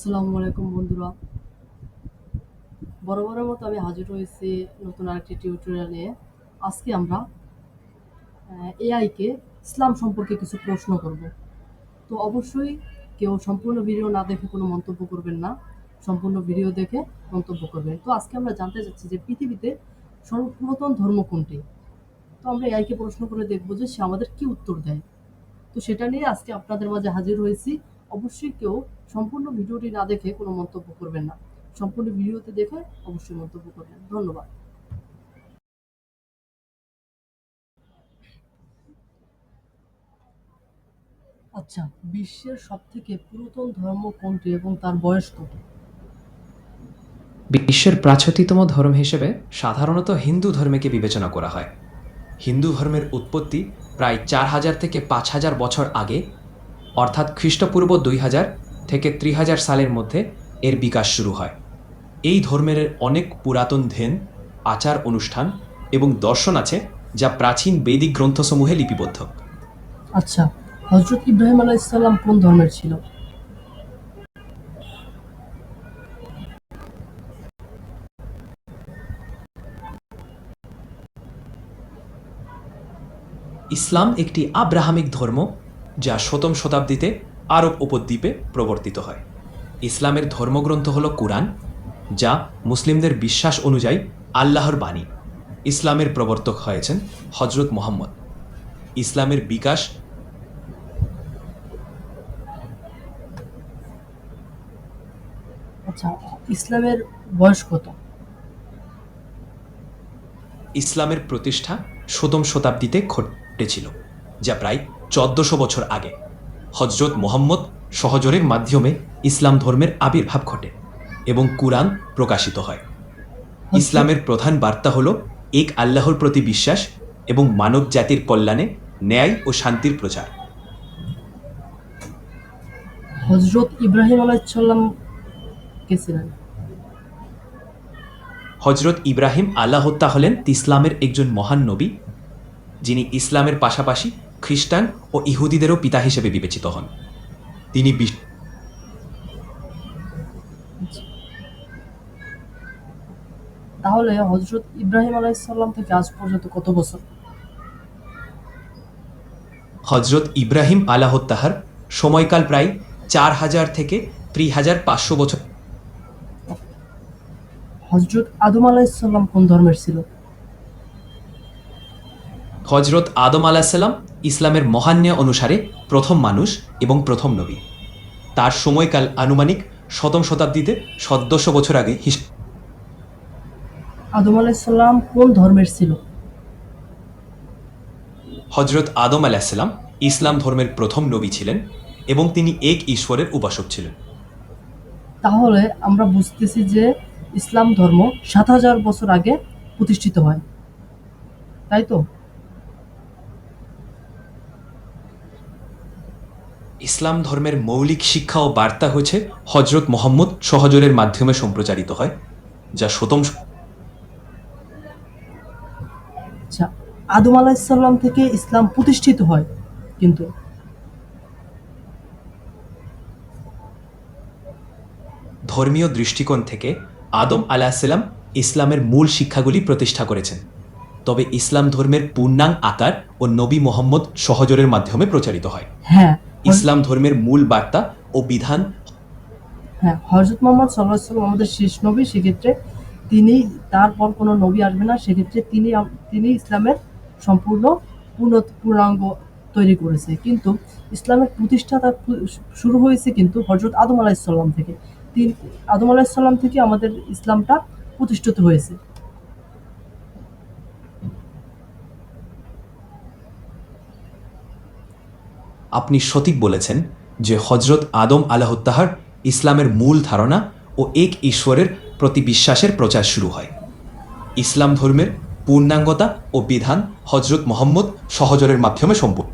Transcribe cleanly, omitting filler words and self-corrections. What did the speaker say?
আসসালামু আলাইকুম বন্ধুরা। বরাবরের মতো আমি হাজির হয়েছি নতুন আরেকটি টিউটোরিয়াল নিয়ে। আজকে আমরা এআইকে ইসলাম সম্পর্কে কিছু প্রশ্ন করব। তো অবশ্যই কেউ সম্পূর্ণ ভিডিও না দেখে কোনো মন্তব্য করবেন না, সম্পূর্ণ ভিডিও দেখে মন্তব্য করবেন। তো আজকে আমরা জানতে চাচ্ছি যে পৃথিবীতে সর্বপ্রথম ধর্ম কোনটি। তো আমরা এআইকে প্রশ্ন করে দেখবো যে সে আমাদের কি উত্তর দেয়। তো সেটা নিয়ে আজকে আপনাদের মাঝে হাজির হয়েছি। অবশ্যই কেউ সম্পূর্ণ ভিডিওটি না দেখে কোনো মন্তব্য করবেন না, সম্পূর্ণ ভিডিওতে দেখে অবশ্যই মন্তব্য করবেন। ধন্যবাদ। আচ্ছা, বিশ্বের সব থেকে পুরাতন ধর্ম কোনটি এবং তার বয়স কত? বিশ্বের প্রাচীনতম ধর্ম হিসেবে সাধারণত হিন্দু ধর্মকে বিবেচনা করা হয়। হিন্দু ধর্মের উৎপত্তি প্রায় 4000 থেকে 5000 বছর আগে, অর্থাৎ খ্রিস্টপূর্ব 2000 থেকে 3000 সালের মধ্যে এর বিকাশ শুরু হয়। এই ধর্মের অনেক পুরাতন ধ্যান, আচার অনুষ্ঠান এবং দর্শন আছে যা প্রাচীন বৈদিক গ্রন্থসমূহে লিপিবদ্ধ। আচ্ছা, হজরত ইব্রাহিম আলাইহিস সালাম কোন ধর্মের ছিল? ইসলাম একটি আব্রাহামিক ধর্ম যা 7ম শতাব্দীতে আরব উপদ্বীপে প্রবর্তিত হয়। ইসলামের ধর্মগ্রন্থ হল কুরআন, যা মুসলিমদের বিশ্বাস অনুযায়ী আল্লাহর বাণী। ইসলামের প্রবর্তক হয়েছেন হজরত মুহাম্মদ। ইসলামের বিকাশ আচ্ছা, ইসলামের বয়স কত? ইসলামের প্রতিষ্ঠা 7ম শতাব্দীতে ঘটেছিল, যা প্রায় 1400 বছর আগে। হজরত মুহাম্মদ সহচরের মাধ্যমে ইসলাম ধর্মের আবির্ভাব ঘটে এবং কুরআন প্রকাশিত হয়। হজরত ইসলামের প্রধান বার্তা হল এক আল্লাহর প্রতি বিশ্বাস এবং মানব জাতির কল্যাণে ন্যায় ও শান্তির প্রচার। হজরত ইব্রাহিম আলাইহিস সালাম কে ছিলেন? হজরত ইব্রাহিম আল্লাহ্ হলেন ইসলামের একজন মহান নবী, যিনি ইসলামের পাশাপাশি খ্রিস্টান ও ইহুদিদেরও পিতা হিসেবে বিবেচিত হন। তিনি তাহলে হজরত ইব্রাহিম আলাইহিস সালাম থেকে আজ পর্যন্ত কত বছর? হজরত ইব্রাহিম আল্লাহ্ সময়কাল প্রায় 4000 থেকে 3500 বছর। হজরত আদম আলাইহিস সালাম কোন ধর্মের ছিল? হজরত আদম আলাহিসাল্লাম ইসলামের মহান্যা অনুসারে প্রথম মানুষ এবং প্রথম নবী। তার সময়কাল আনুমানিক 7ম শতাব্দীতে 1400 বছর আগে। আদম আলাইহিস সালাম কোন ধর্মের ছিল? হজরত আদম আলাহিসাল্লাম ইসলাম ধর্মের প্রথম নবী ছিলেন এবং তিনি এক ঈশ্বরের উপাসক ছিলেন। তাহলে আমরা বুঝতেছি যে ইসলাম ধর্ম 7000 বছর আগে প্রতিষ্ঠিত হয়, তাই তো? ইসলাম ধর্মের মৌলিক শিক্ষা ও বার্তা হয়েছে হজরত মুহাম্মদ সহচরের মাধ্যমে সম্প্রচারিত হয়, যা 7ম। আচ্ছা, আদম আলাইহিস সালাম থেকে ইসলাম প্রতিষ্ঠিত হয়, কিন্তু ধর্মীয় দৃষ্টিকোণ থেকে আদম আলাহিসাল্লাম ইসলামের মূল শিক্ষাগুলি প্রতিষ্ঠা করেছেন, তবে ইসলাম ধর্মের পূর্ণাঙ্গ আকার ও নবী মুহাম্মদ সহচরের মাধ্যমে প্রচারিত হয়। হ্যাঁ, ইসলাম ধর্মের মূল বার্তা ও বিধান। হ্যাঁ, হযরত মুহাম্মদ সাল্লাল্লাহু আলাইহি ওয়াসাল্লাম আমাদের শেষ নবী, সেক্ষেত্রে তিনি, তারপর কোনো নবী আসবে না, সেক্ষেত্রে তিনি ইসলামের সম্পূর্ণ পূর্ণাঙ্গ তৈরি করেছে। কিন্তু ইসলামের প্রতিষ্ঠাতা শুরু হয়েছে কিন্তু হযরত আদম আলাইহিস সালাম থেকে। আদম আলাইহিস সালাম থেকে আমাদের ইসলামটা প্রতিষ্ঠিত হয়েছে। আপনি সঠিক বলেছেন যে হজরত আদম আলাহ্ ইসলামের মূল ধারণা ও এক ঈশ্বরের প্রতি বিশ্বাসের প্রচার শুরু হয়। ইসলাম ধর্মের পূর্ণাঙ্গতা ও বিধান হজরত মুহাম্মদ সহচরের মাধ্যমে সম্পূর্ণ।